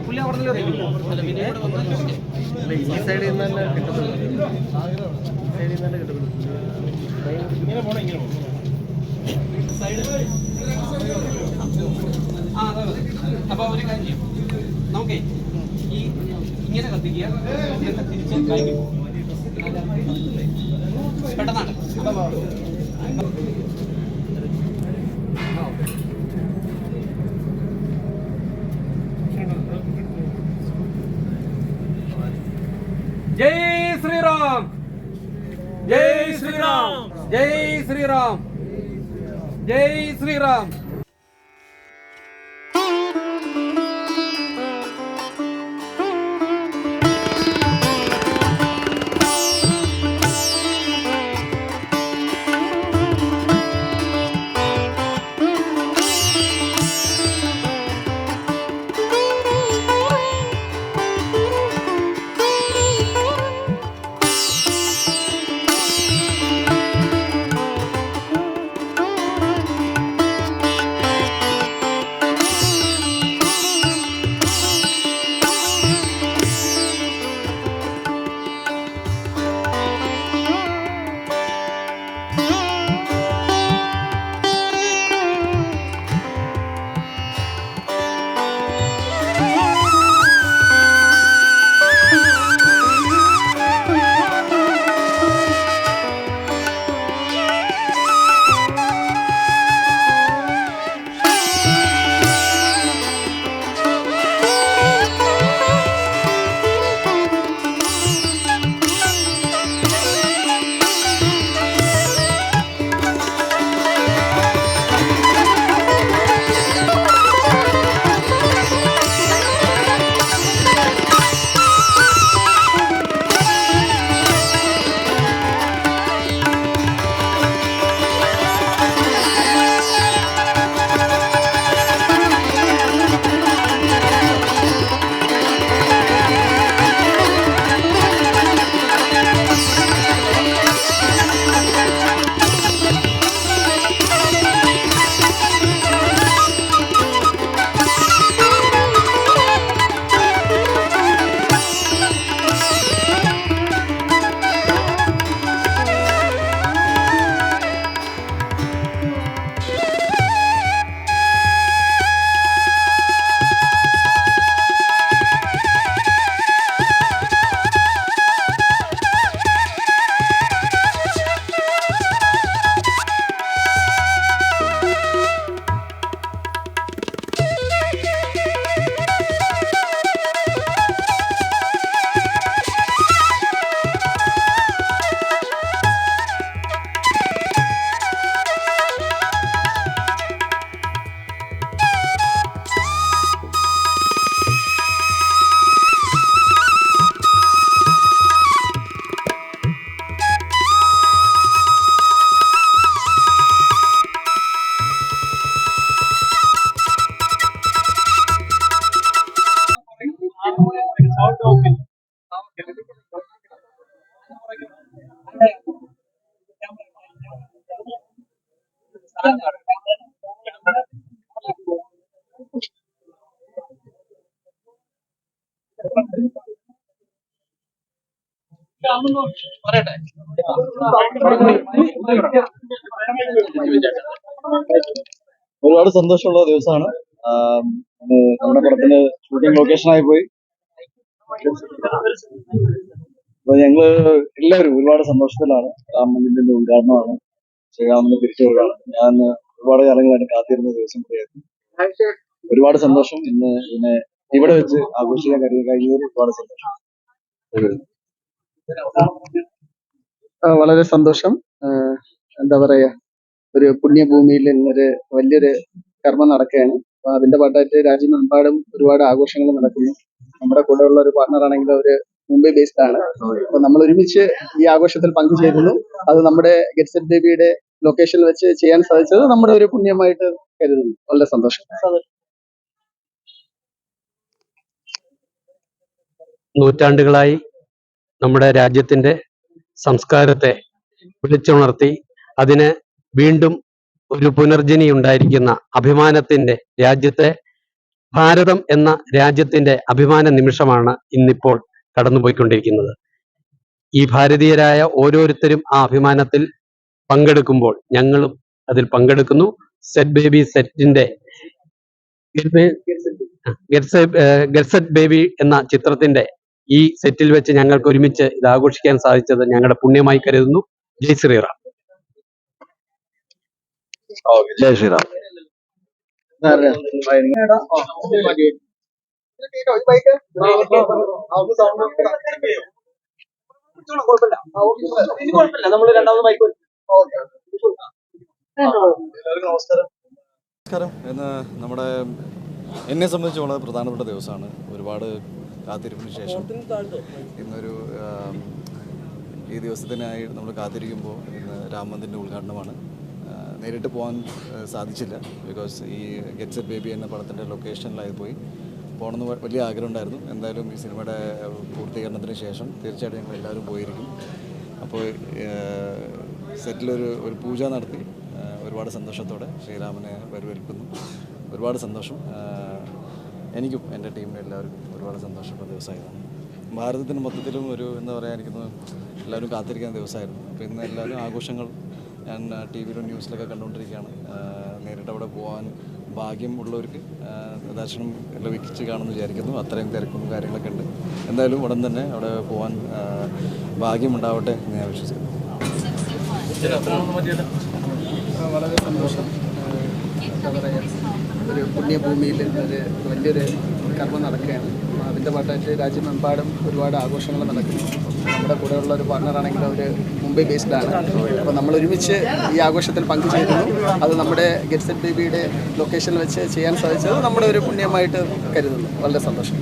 പുള്ളി അവിടെ ഈ സൈഡിൽ നിന്ന് തന്നെ കിട്ടത്തുള്ളൂ. സൈഡിൽ നിന്ന് തന്നെ കിട്ടത്തുള്ളൂ. ഇങ്ങനെ പോണം, ഇങ്ങനെ പോണം. അപ്പൊ ഒരു കാര്യം ചെയ്യും, നമുക്കേ ഈ ഇങ്ങനെ കത്തിക്കുക, തിരിച്ച് ബാക്കി പോകും. പെട്ടെന്നാണ് जय श्री राम, जय श्री राम, जय श्री राम, जय श्री राम। ഒരുപാട് സന്തോഷമുള്ള ദിവസമാണ്. നമ്മുടെ പടത്തിന്റെ ഷൂട്ടിംഗ് ലൊക്കേഷനായി പോയി. അപ്പൊ ഞങ്ങള് എല്ലാവരും ഒരുപാട് സന്തോഷത്തിലാണ്. രാമന്റെ ഉദ്ഘാടനമാണ്, ശ്രീരാമന്റെ തിരിച്ചുവരവാണ്. ഞാൻ ഒരുപാട് കാലങ്ങളായിട്ട് കാത്തിരുന്ന ദിവസം കൂടിയായിരുന്നു. ഒരുപാട് സന്തോഷം. ഇന്ന് ഇതിനെ ഇവിടെ വെച്ച് ആഘോഷിക്കാൻ കഴിഞ്ഞതിൽ ഒരുപാട് സന്തോഷം. വളരെ സന്തോഷം. എന്താ പറയാ, ഒരു പുണ്യഭൂമിയിൽ ഇന്നൊരു വലിയൊരു കർമ്മം നടക്കുകയാണ്. അപ്പൊ അതിന്റെ ഭാഗമായിട്ട് രാജ്യമെമ്പാടും ഒരുപാട് ആഘോഷങ്ങൾ നടക്കുന്നു. നമ്മുടെ കൂടെ ഉള്ള ഒരു പാർട്ണർ ആണെങ്കിൽ അവര് മുംബൈ ബേസ്ഡ് ആണ്. അപ്പൊ നമ്മൾ ഒരുമിച്ച് ഈ ആഘോഷത്തിൽ പങ്കുചേരുന്നു. അത് നമ്മുടെ ഗെറ്റ് സെറ്റ് ബേബിയുടെ ലൊക്കേഷനിൽ വെച്ച് ചെയ്യാൻ സാധിച്ചത് നമ്മുടെ ഒരു പുണ്യമായിട്ട് കരുതുന്നു. വളരെ സന്തോഷം. നൂറ്റാണ്ടുകളായി നമ്മുടെ രാജ്യത്തിൻ്റെ സംസ്കാരത്തെ വിളിച്ചുണർത്തി അതിന് വീണ്ടും ഒരു പുനർജനി ഉണ്ടായിരിക്കുന്ന അഭിമാനത്തിൻ്റെ രാജ്യത്തെ ഭാരതം എന്ന രാജ്യത്തിൻ്റെ അഭിമാന നിമിഷമാണ് ഇന്നിപ്പോൾ കടന്നുപോയിക്കൊണ്ടിരിക്കുന്നത്. ഈ ഭാരതീയരായ ഓരോരുത്തരും ആ അഭിമാനത്തിൽ പങ്കെടുക്കുമ്പോൾ ഞങ്ങളും അതിൽ പങ്കെടുക്കുന്നു. സെറ്റ് ബേബി സെറ്റിന്റെ ഗെറ്റ്സെറ്റ് ബേബി എന്ന ചിത്രത്തിന്റെ ഈ സെറ്റിൽ വെച്ച് ഞങ്ങൾക്ക് ഒരുമിച്ച് ഇത് ആഘോഷിക്കാൻ സാധിച്ചത് ഞങ്ങളുടെ പുണ്യമായി കരുതുന്നു. ജയ് ശ്രീറാം. ജയ് ശ്രീറാം. നമസ്കാരം. ഇന്ന് എന്നെ സംബന്ധിച്ച് വളരെ പ്രധാനപ്പെട്ട ദിവസമാണ്. ഒരുപാട് കാത്തിരിപ്പിന് ശേഷം ഇന്നൊരു ഈ ദിവസത്തിനായി നമ്മൾ കാത്തിരിക്കുമ്പോൾ ഇന്ന് രാം മന്ദിറിൻ്റെ ഉദ്ഘാടനമാണ്. നേരിട്ട് പോകാൻ സാധിച്ചില്ല. ബിക്കോസ് ഈ ഗെറ്റ്സെറ്റ് ബേബി എന്ന പടത്തിൻ്റെ ലൊക്കേഷനിലായി പോയി പോകണമെന്ന് വലിയ ആഗ്രഹം ഉണ്ടായിരുന്നു. എന്തായാലും ഈ സിനിമയുടെ പൂർത്തീകരണത്തിന് ശേഷം തീർച്ചയായിട്ടും ഞങ്ങൾ എല്ലാവരും പോയിരിക്കും. അപ്പോൾ സെറ്റിലൊരു പൂജ നടത്തി ഒരുപാട് സന്തോഷത്തോടെ ശ്രീരാമനെ വരവേൽക്കുന്നു. ഒരുപാട് സന്തോഷം. എനിക്കും എൻ്റെ ടീമിനും എല്ലാവർക്കും ഒരുപാട് സന്തോഷമുള്ള ദിവസമായിരുന്നു. ഭാരതത്തിന് മൊത്തത്തിലും എന്താ പറയുക, എനിക്കൊന്ന് എല്ലാവരും കാത്തിരിക്കുന്ന ദിവസമായിരുന്നു. അപ്പോൾ ഇന്ന് എല്ലാവരും ആഘോഷങ്ങൾ ഞാൻ ടി വിയിലും ന്യൂസിലൊക്കെ കണ്ടുകൊണ്ടിരിക്കുകയാണ്. നേരിട്ട് അവിടെ പോകാൻ ഭാഗ്യം ഉള്ളവർക്ക് ദർശനം ലഭിച്ച് കാണുമെന്ന് വിചാരിക്കുന്നു. അത്രയും തിരക്കും കാര്യങ്ങളൊക്കെ ഉണ്ട്. എന്തായാലും ഉടൻ തന്നെ അവിടെ പോകാൻ ഭാഗ്യമുണ്ടാവട്ടെ എന്ന് ഞാൻ വിശ്വസിക്കുന്നു. വളരെ സന്തോഷം. എന്താ പറയുക, ഒരു പുണ്യഭൂമിയിൽ ഒരു വലിയൊരു കർമ്മം നടക്കുകയാണ്. അതിൻ്റെ ഭാഗമായിട്ട് രാജ്യമെമ്പാടും ഒരുപാട് ആഘോഷങ്ങൾ നടക്കുന്നു. നമ്മുടെ കൂടെയുള്ള ഒരു പാർട്ണറാണെങ്കിൽ അവർ മുംബൈ ബേസ്ഡാണ്. അപ്പോൾ നമ്മൾ ഒരുമിച്ച് ഈ ആഘോഷത്തിൽ പങ്കുചേരുന്നു. അത് നമ്മുടെ ഗെറ്റ്സെറ്റ് ബേബിയുടെ ലൊക്കേഷനിൽ വെച്ച് ചെയ്യാൻ സാധിച്ചത് നമ്മുടെ ഒരു പുണ്യമായിട്ട് കരുതുന്നു. വളരെ സന്തോഷം.